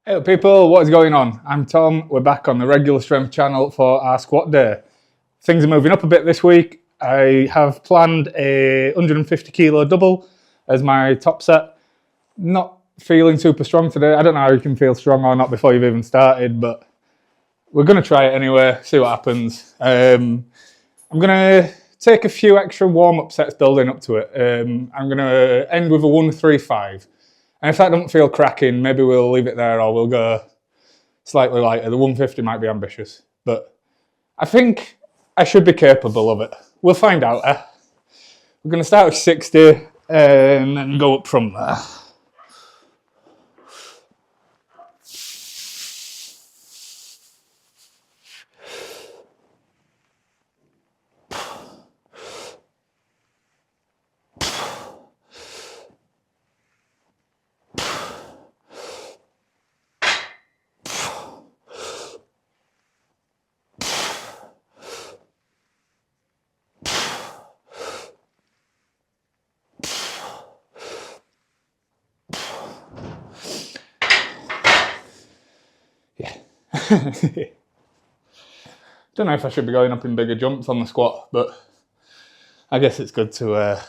Hey people, what is going on? I'm Tom. We're back on the regular strength channel for our squat day. Things are moving up a bit this week. I have planned a 150 kilo double as my top set. Not feeling super strong today. I don't know how you can feel strong or not before you've even started, but we're going to try it anyway, see what happens. I'm going to take a few extra warm-up sets building up to it. I'm going to end with a 1-3-5. And if that doesn't feel cracking, maybe we'll leave it there or we'll go slightly lighter. The 150 might be ambitious, but I think I should be capable of it. We'll find out. We're going to start with 60 and then go up from there. Don't know if I should be going up in bigger jumps on the squat, but I guess it's good to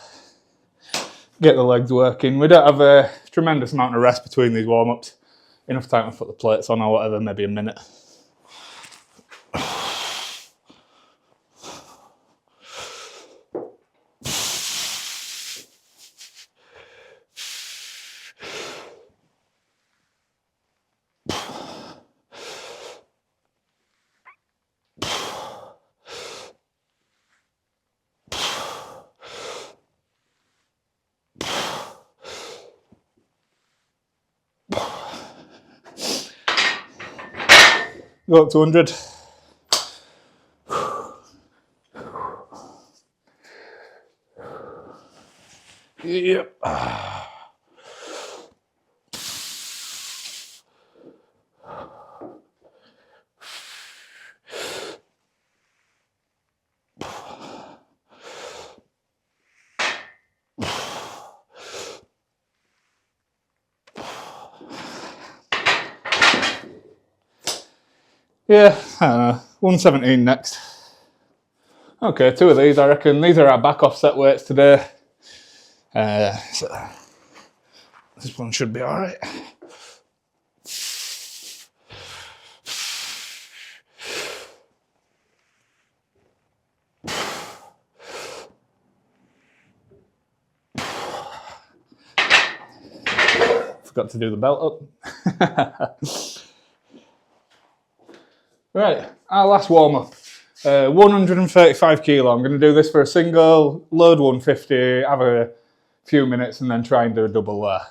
get the legs working. We don't have a tremendous amount of rest between these warm-ups. Enough time to put the plates on or whatever, maybe a minute. Go up to 100. Yep. Yeah, I don't know. 117 next. Okay, 2 of these, I reckon. These are our back offset weights today. So this one should be all right. Forgot to do the belt up. Right, our last warm-up. 135 kilo. I'm going to do this for a single, load 150, have a few minutes and then try and do a double there.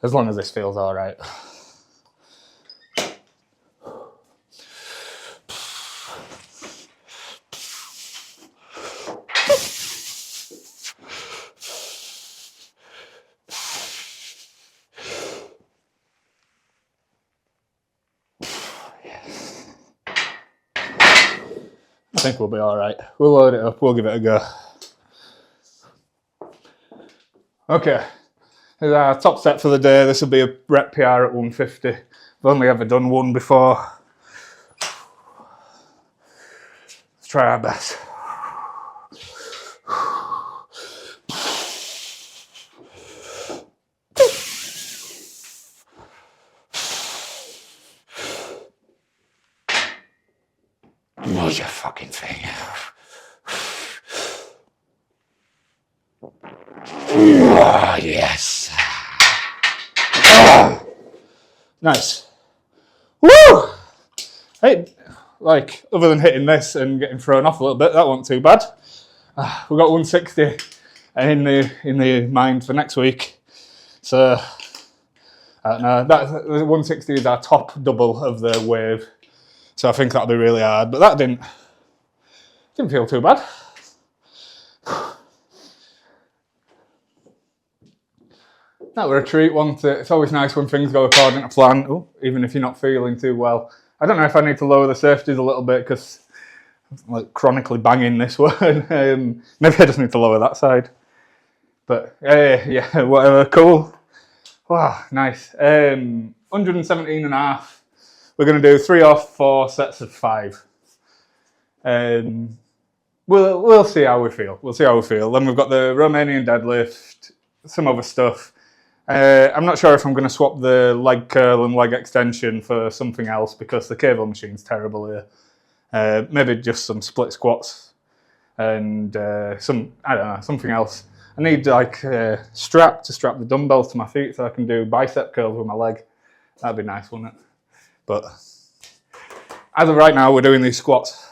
As long as this feels all right. I think we'll be all right. We'll load it up, we'll give it a go. Okay, here's our top set for the day. This will be a rep PR at 150. I've only ever done one before. Let's try our best. Move your fucking thing. Oh, yes. Oh, nice. Woo! Hey, like, other than hitting this and getting thrown off a little bit, that wasn't too bad. We got 160 in the mind for next week. So, I don't know. That 160 is our top double of the wave. So I think that'll be really hard, but that didn't feel too bad. That were a treat, wasn't it? It's always nice when things go according to plan, even if you're not feeling too well. I don't know if I need to lower the safeties a little bit because I'm like chronically banging this one. Maybe I just need to lower that side. But yeah, whatever, cool. Wow, nice. 117 and a half. We're going to do 3 or 4 sets of 5. We'll see how we feel. We'll see how we feel. Then we've got the Romanian deadlift, some other stuff. I'm not sure if I'm going to swap the leg curl and leg extension for something else because the cable machine's terrible here. Maybe just some split squats and I don't know, something else. I need like a strap to strap the dumbbells to my feet so I can do bicep curls with my leg. That'd be nice, wouldn't it? But as of right now, we're doing these squats.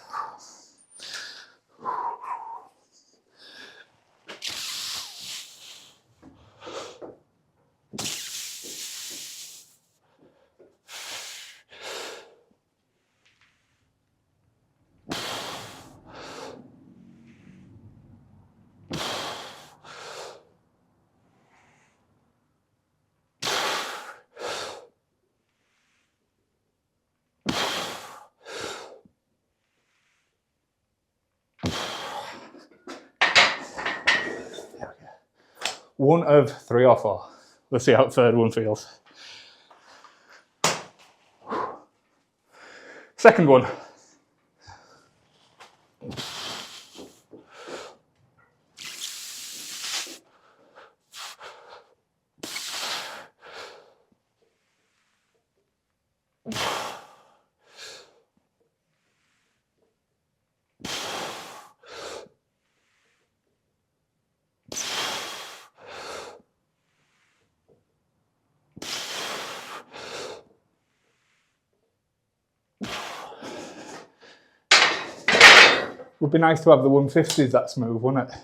One of 3 or 4. Let's see how the third one feels. Second one. Would be nice to have the 150s that smooth, wouldn't it?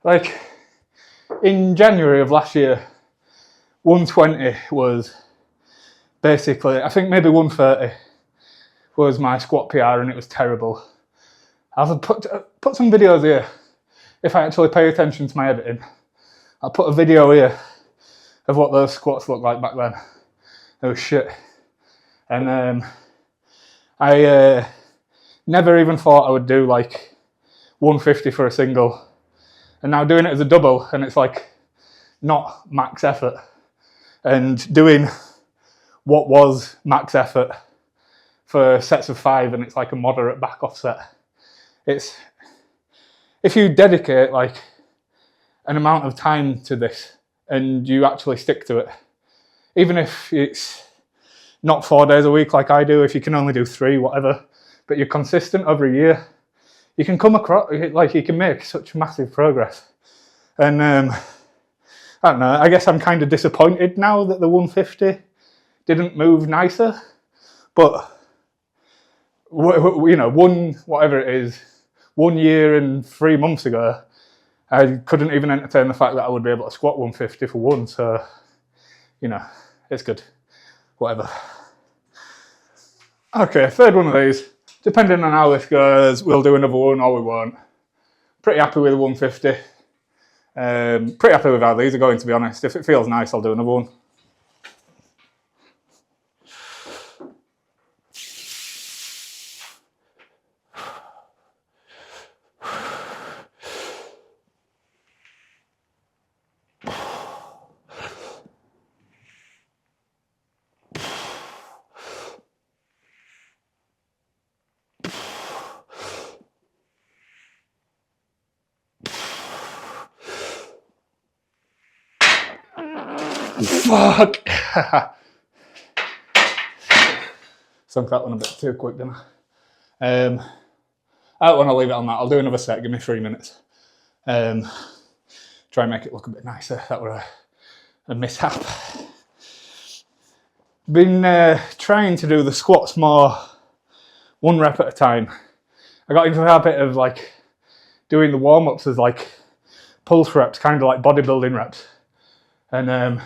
Like in January of last year, 120 was basically, I think maybe 130 was my squat PR and it was terrible. I've put some videos here. If I actually pay attention to my editing, I'll put a video here of what those squats looked like back then. They were shit. And I never even thought I would do like 150 for a single. And now doing it as a double, and it's like not max effort. And doing what was max effort for sets of 5, and it's like a moderate back off set. It's, if you dedicate like an amount of time to this and you actually stick to it, even if it's not 4 days a week like I do, if you can only do 3, whatever, but you're consistent over a year, you can come across, like you can make such massive progress. And I don't know, I guess I'm kind of disappointed now that the 150 didn't move nicer, but you know, whatever it is, 1 year and 3 months ago, I couldn't even entertain the fact that I would be able to squat 150 for 1, so, you know, it's good. Whatever. Okay, third one of these. Depending on how this goes, we'll do another one or we won't. Pretty happy with the 150. Pretty happy with how these are going, to be honest. If it feels nice, I'll do another one. Fuck! Sunk that one a bit too quick, didn't I? I don't want to leave it on that. I'll do another set. Give me 3 minutes. Try and make it look a bit nicer. That were a mishap. Been trying to do the squats more 1 rep at a time. I got into a habit of like doing the warm-ups as like pulse reps, kind of like bodybuilding reps. And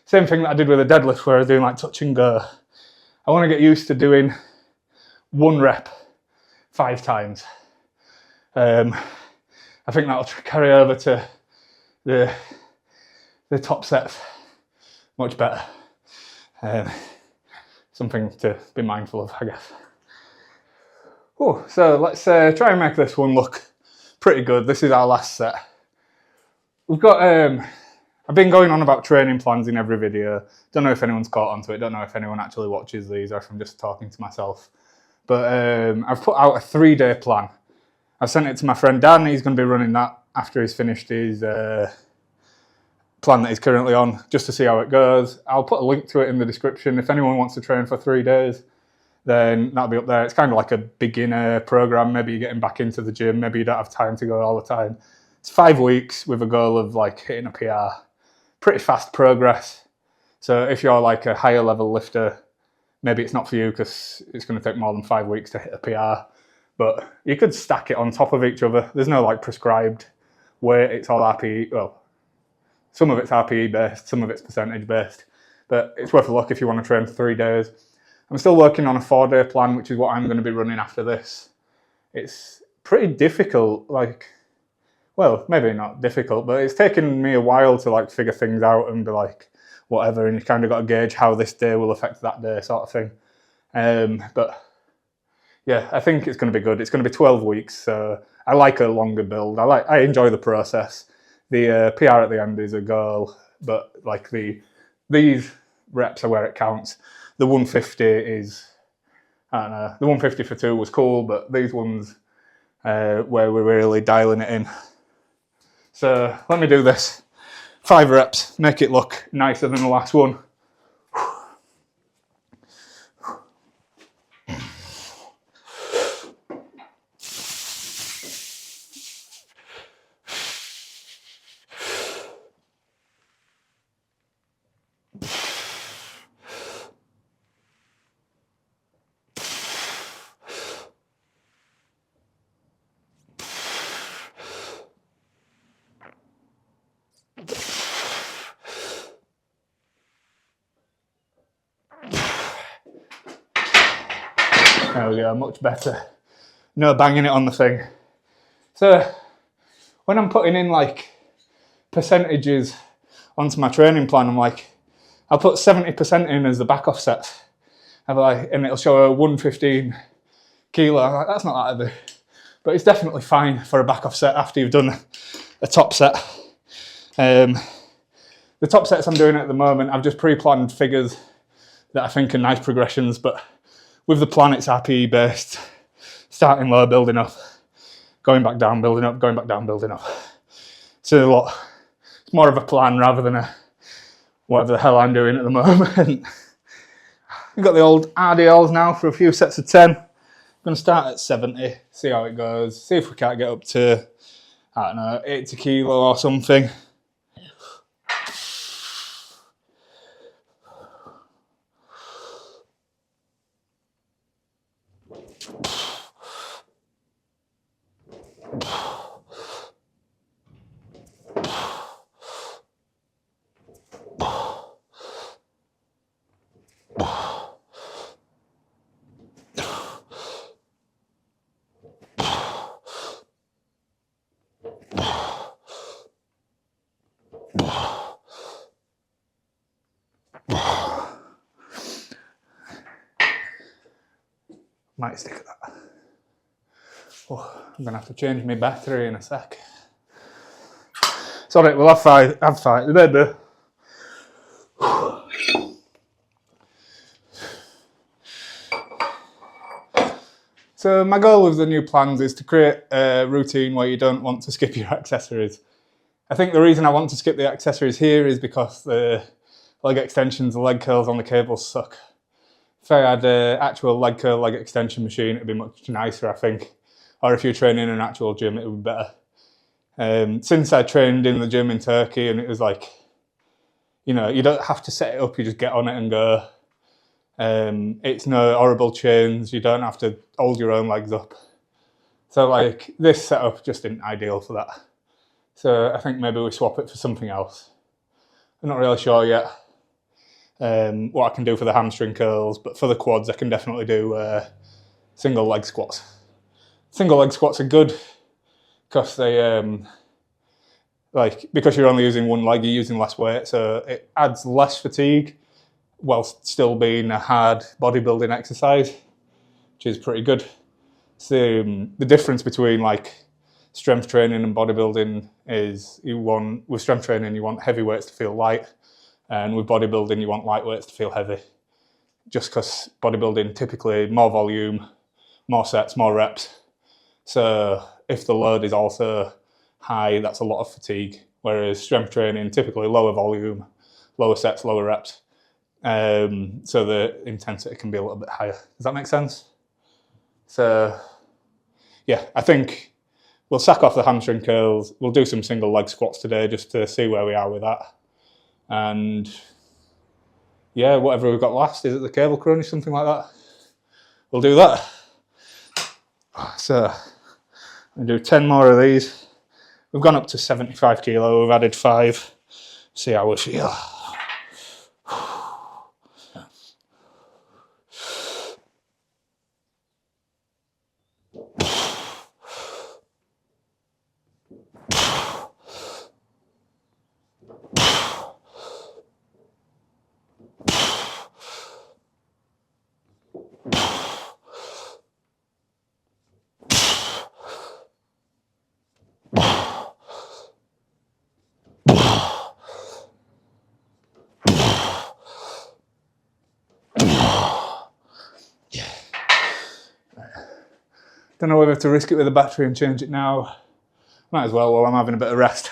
same thing that I did with the deadlift where I was doing like touch and go. I want to get used to doing 1 rep 5 times. I think that'll carry over to the top sets much better. Something to be mindful of, I guess. Oh, so let's try and make this one look pretty good. This is our last set. we've got, I've been going on about training plans in every video. Don't know if anyone's caught onto it. Don't know if anyone actually watches these or if I'm just talking to myself. But I've put out a 3-day plan. I've sent it to my friend Dan. He's going to be running that after he's finished his plan that he's currently on, just to see how it goes. I'll put a link to it in the description. If anyone wants to train for 3 days, then that'll be up there. It's kind of like a beginner program. Maybe you're getting back into the gym. Maybe you don't have time to go all the time. It's 5 weeks with a goal of like hitting a PR. Pretty fast progress. So if you're like a higher level lifter, maybe it's not for you because it's going to take more than 5 weeks to hit a PR. But you could stack it on top of each other. There's no like prescribed weight. It's all RPE. Well, some of it's RPE based, some of it's percentage based. But it's worth a look if you want to train for 3 days. I'm still working on a 4-day plan, which is what I'm going to be running after this. It's pretty difficult, like, well, maybe not difficult, but it's taken me a while to like figure things out and be like, whatever, and you kind of got to gauge how this day will affect that day, sort of thing. But yeah, I think it's going to be good. It's going to be 12 weeks, so I like a longer build. I enjoy the process. The PR at the end is a goal, but like these reps are where it counts. The 150 is, I don't know, the 150 for 2 was cool, but these ones where we're really dialing it in. So let me do this. 5 reps, make it look nicer than the last one. There we go, much better. No banging it on the thing. So when I'm putting in like percentages onto my training plan, I'm like, I'll put 70% in as the back offset. And it'll show a 115 kilo. I'm like, that's not that heavy. But it's definitely fine for a back offset after you've done a top set. The top sets I'm doing at the moment, I've just pre-planned figures that I think are nice progressions, but with the plan, it's RPE based, starting low, building up, going back down, building up, going back down, building up. So it's more of a plan rather than a whatever the hell I'm doing at the moment. We've got the old RDLs now for a few sets of 10. I'm going to start at 70, see how it goes, see if we can't get up to, I don't know, 80 kilo or something. Might stick at that. Oh, I'm gonna have to change my battery in a sec. Sorry, we'll have five. Baby. So my goal with the new plans is to create a routine where you don't want to skip your accessories. I think the reason I want to skip the accessories here is because the leg extensions, the leg curls on the cables suck. If I had an actual leg curl, leg extension machine, it'd be much nicer, I think. Or if you're training in an actual gym, it would be better. Since I trained in the gym in Turkey, and it was like, you know, you don't have to set it up, you just get on it and go. It's no horrible chains, you don't have to hold your own legs up. So like, this setup just isn't ideal for that. So I think maybe we swap it for something else. I'm not really sure yet what I can do for the hamstring curls, but for the quads I can definitely do single leg squats. Single leg squats are good because they because you're only using one leg, you're using less weight, so it adds less fatigue whilst still being a hard bodybuilding exercise, which is pretty good. So the difference between like strength training and bodybuilding is with strength training you want heavy weights to feel light, and with bodybuilding you want light weights to feel heavy. Just because bodybuilding typically more volume, more sets, more reps. So if the load is also high, that's a lot of fatigue. Whereas strength training, typically lower volume, lower sets, lower reps. So the intensity can be a little bit higher. Does that make sense? So yeah, I think we'll sack off the hamstring curls. We'll do some single leg squats today just to see where we are with that. And yeah, whatever we've got last, is it the cable crunch, something like that? We'll do that. So I'll do 10 more of these. We've gone up to 75 kilo, we've added 5. See how we feel. Don't know whether to risk it with the battery and change it now. Might as well while I'm having a bit of rest.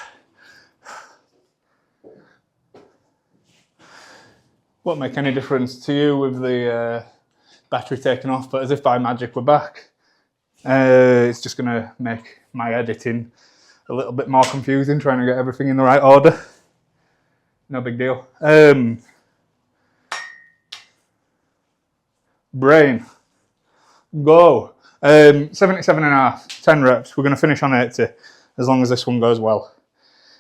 Won't make any difference to you with the battery taken off, but as if by magic we're back. It's just going to make my editing a little bit more confusing, trying to get everything in the right order. No big deal. Brain. Go. 77.5, 10 reps. We're going to finish on 80 as long as this one goes well.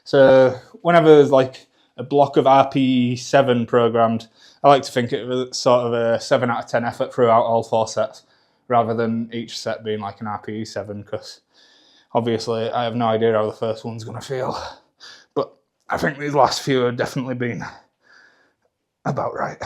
So whenever there's like a block of RPE7 programmed, I like to think it was sort of a 7 out of 10 effort throughout all 4 sets, rather than each set being like an RPE7, because obviously I have no idea how the first one's going to feel. But I think these last few have definitely been about right.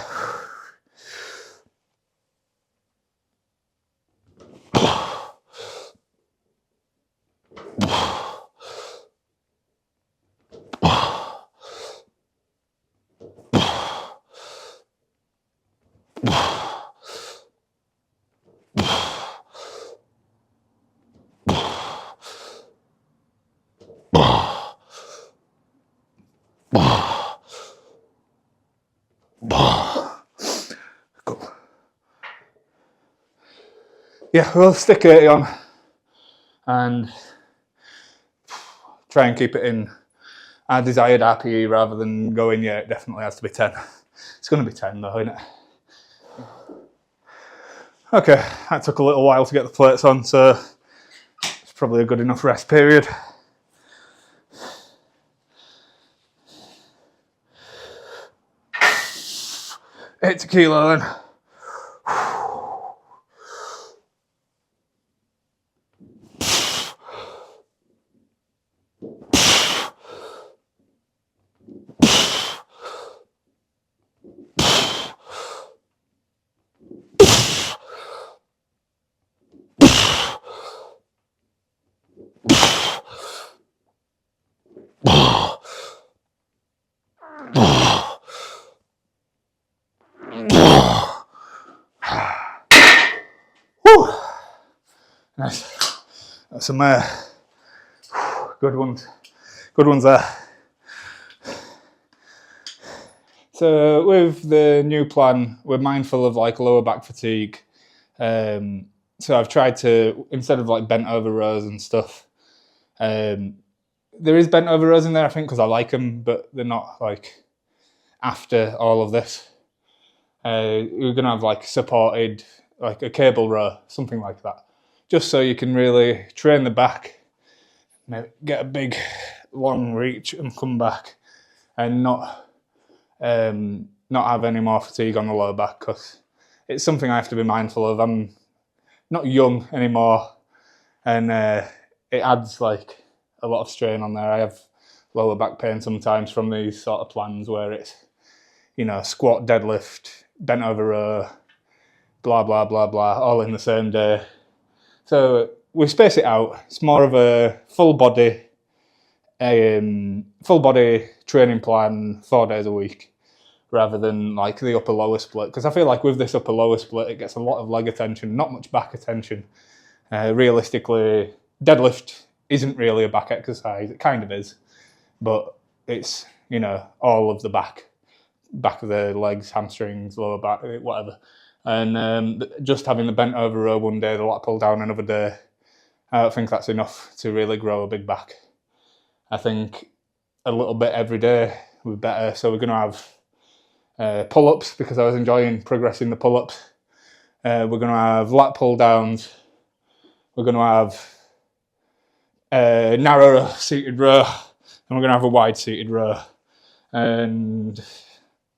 Cool. Yeah, we'll stick 80 on and try and keep it in our desired RPE rather than going, yeah, it definitely has to be 10. It's going to be 10 though, isn't it? Okay, that took a little while to get the plates on, so it's probably a good enough rest period. It's a kilo then. Nice. That's some good ones. Good ones there. So with the new plan, we're mindful of like lower back fatigue. So I've tried to, instead of like bent over rows and stuff, there is bent over rows in there, I think, because I like them, but they're not like after all of this. We're going to have like supported, like a cable row, something like that. Just so you can really train the back, get a big long reach and come back and not have any more fatigue on the lower back, because it's something I have to be mindful of. I'm not young anymore, and it adds like a lot of strain on there. I have lower back pain sometimes from these sort of plans where it's, you know, squat, deadlift, bent over row, blah, blah, blah, blah, all in the same day. So we space it out. It's more of a full body training plan, 4 days a week, rather than like the upper lower split. Because I feel like with this upper lower split, it gets a lot of leg attention, not much back attention. Realistically, deadlift isn't really a back exercise. It kind of is, but it's, you know, all of the back of the legs, hamstrings, lower back, whatever. And just having the bent over row one day, the lat pull down another day, I don't think that's enough to really grow a big back. I think a little bit every day would be better. So we're going to have pull-ups, because I was enjoying progressing the pull-ups. We're going to have lat pull downs. We're going to have a narrower seated row, and we're going to have a wide seated row. And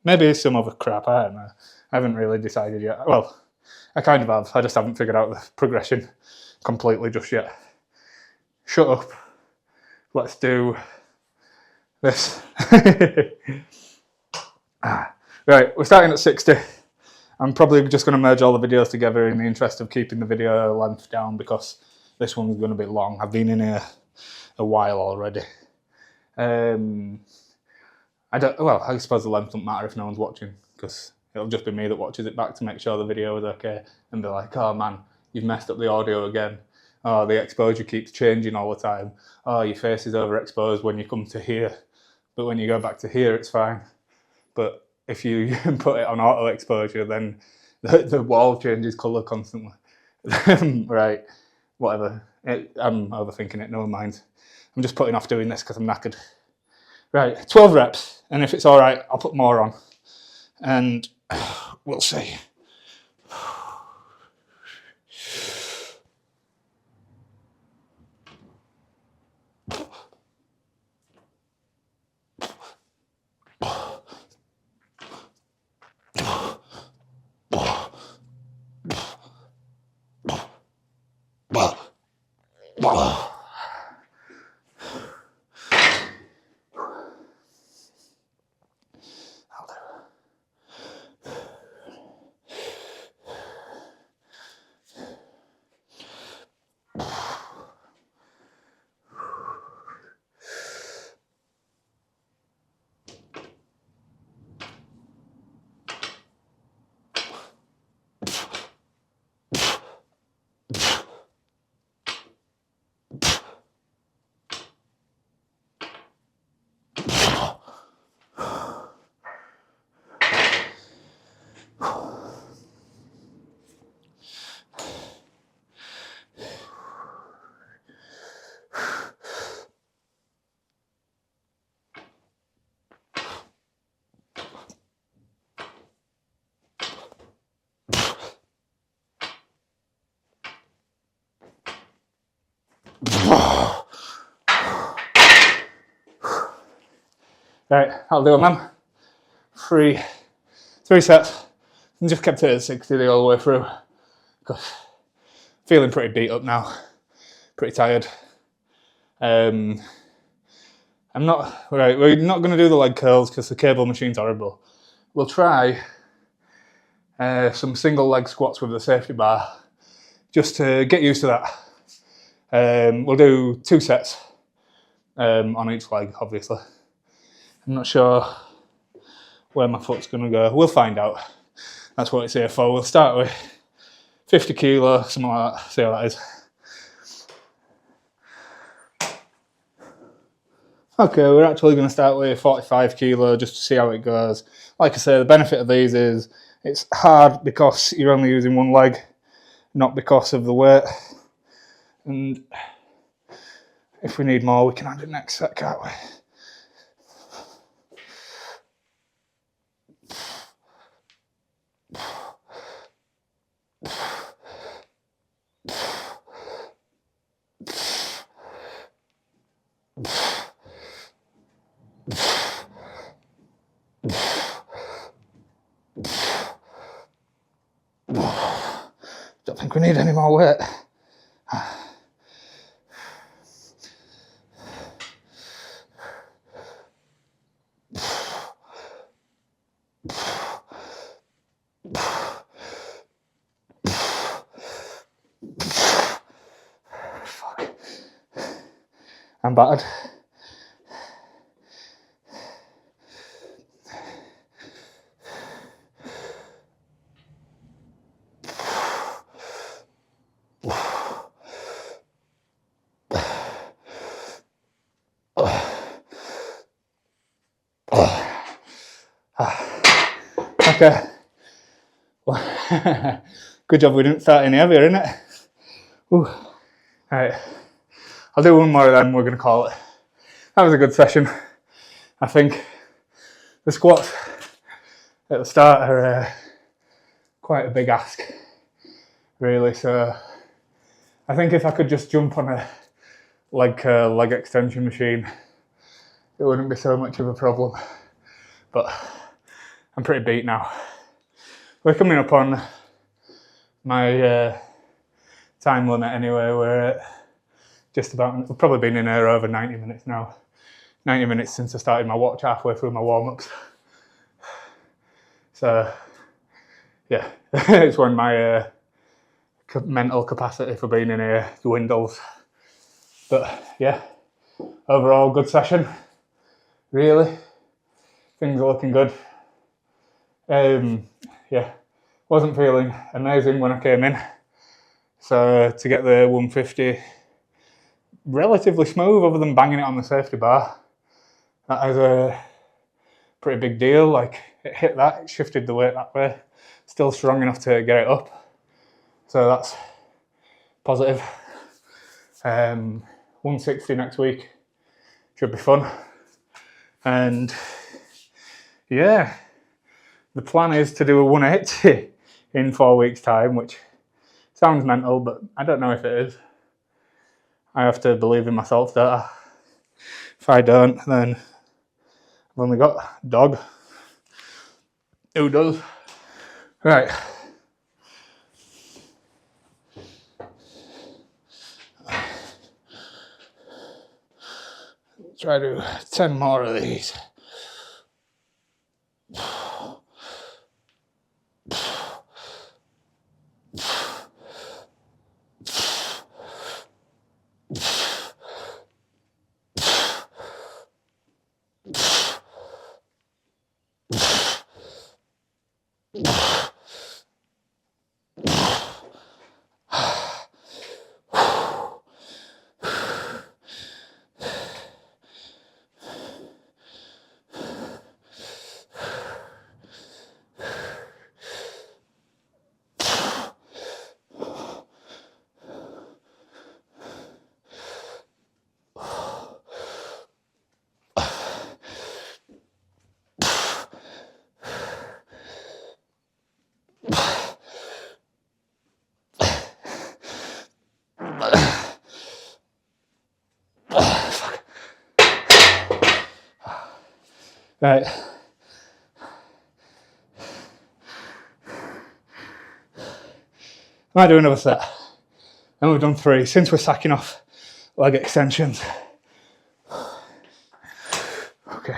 maybe some other crap, I don't know. I haven't really decided yet. Well, I kind of have. I just haven't figured out the progression completely just yet. Shut up. Let's do this. Right, we're starting at 60. I'm probably just going to merge all the videos together in the interest of keeping the video length down, because this one's going to be long. I've been in here a while already. I suppose the length doesn't matter if no one's watching, because it'll just be me that watches it back to make sure the video is okay, and be like, oh man, you've messed up the audio again. Oh, the exposure keeps changing all the time. Oh, your face is overexposed when you come to here, but when you go back to here, it's fine. But if you put it on auto exposure, then the wall changes colour constantly. Right, whatever. I'm overthinking it, never mind. I'm just putting off doing this because I'm knackered. Right, 12 reps, and if it's all right, I'll put more on, and we'll see. Right, I'll do it, man. Three sets. And just kept it at 60 the whole way through. Because feeling pretty beat up now. Pretty tired. We're not going to do the leg curls because the cable machine's horrible. We'll try some single leg squats with the safety bar, just to get used to that. We'll do 2 sets on each leg, obviously. I'm not sure where my foot's going to go. We'll find out. That's what it's here for. We'll start with 50 kilo, something like that. See how that is. Okay, we're actually going to start with 45 kilo just to see how it goes. Like I say, the benefit of these is it's hard because you're only using one leg, not because of the weight. And if we need more, we can add it next set, can't we? Don't think we need any more weight. I'm battered. Okay. Well, good job we didn't start any heavier, innit? Ooh. Right. I'll do one more of them, we're going to call it. That was a good session. I think the squats at the start are quite a big ask, really. So I think if I could just jump on a leg extension machine, it wouldn't be so much of a problem. But I'm pretty beat now. We're coming up on my time limit anyway. We're at just about, we've probably been in here over 90 minutes now. 90 minutes since I started my watch, halfway through my warm-ups. So yeah, it's when my mental capacity for being in here dwindles. But yeah, overall good session, really. Things are looking good. Yeah, wasn't feeling amazing when I came in. So to get the 150 relatively smooth, other than banging it on the safety bar, that is a pretty big deal. Like, it hit that, it shifted the weight that way. Still strong enough to get it up. So that's positive. 160 next week should be fun. And yeah, the plan is to do a 180 in 4 weeks' time, which sounds mental, but I don't know if it is. I have to believe in myself, don't I? If I don't, then I've only got a dog. Who does? Right. Try to do 10 more of these. Right. Might do another set. And we've done 3 since we're sacking off leg extensions. Okay.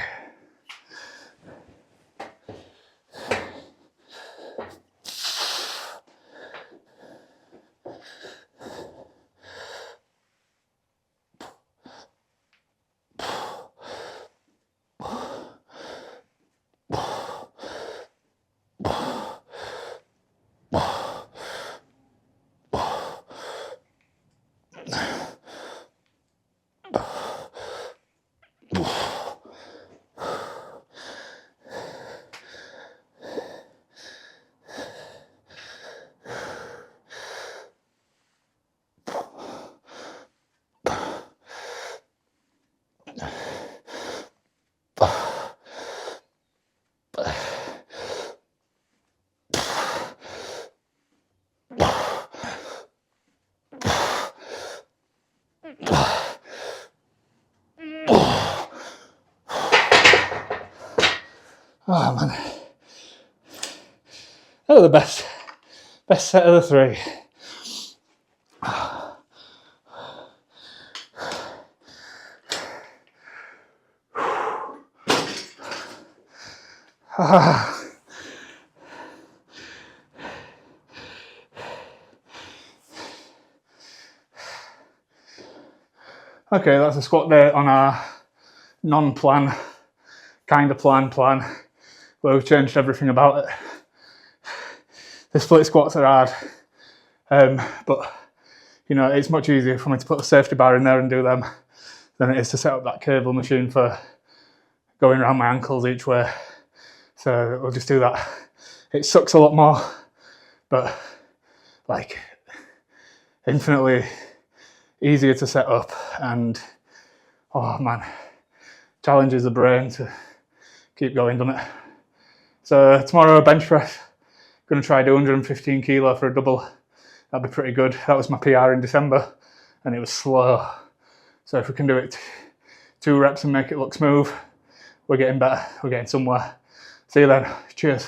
Oh man, that was the best set of the 3. Okay, that's a squat day on our non-plan, kind of plan, where we've changed everything about it. The split squats are hard, but you know, it's much easier for me to put a safety bar in there and do them than it is to set up that cable machine for going around my ankles each way. So we'll just do that. It sucks a lot more, but like infinitely easier to set up, and oh man, challenges the brain to keep going, doesn't it? So tomorrow, bench press, going to try do 115 kilo for a double. That'd be pretty good. That was my PR in December and it was slow. So if we can do it 2 reps and make it look smooth, we're getting better, we're getting somewhere. See you then, cheers.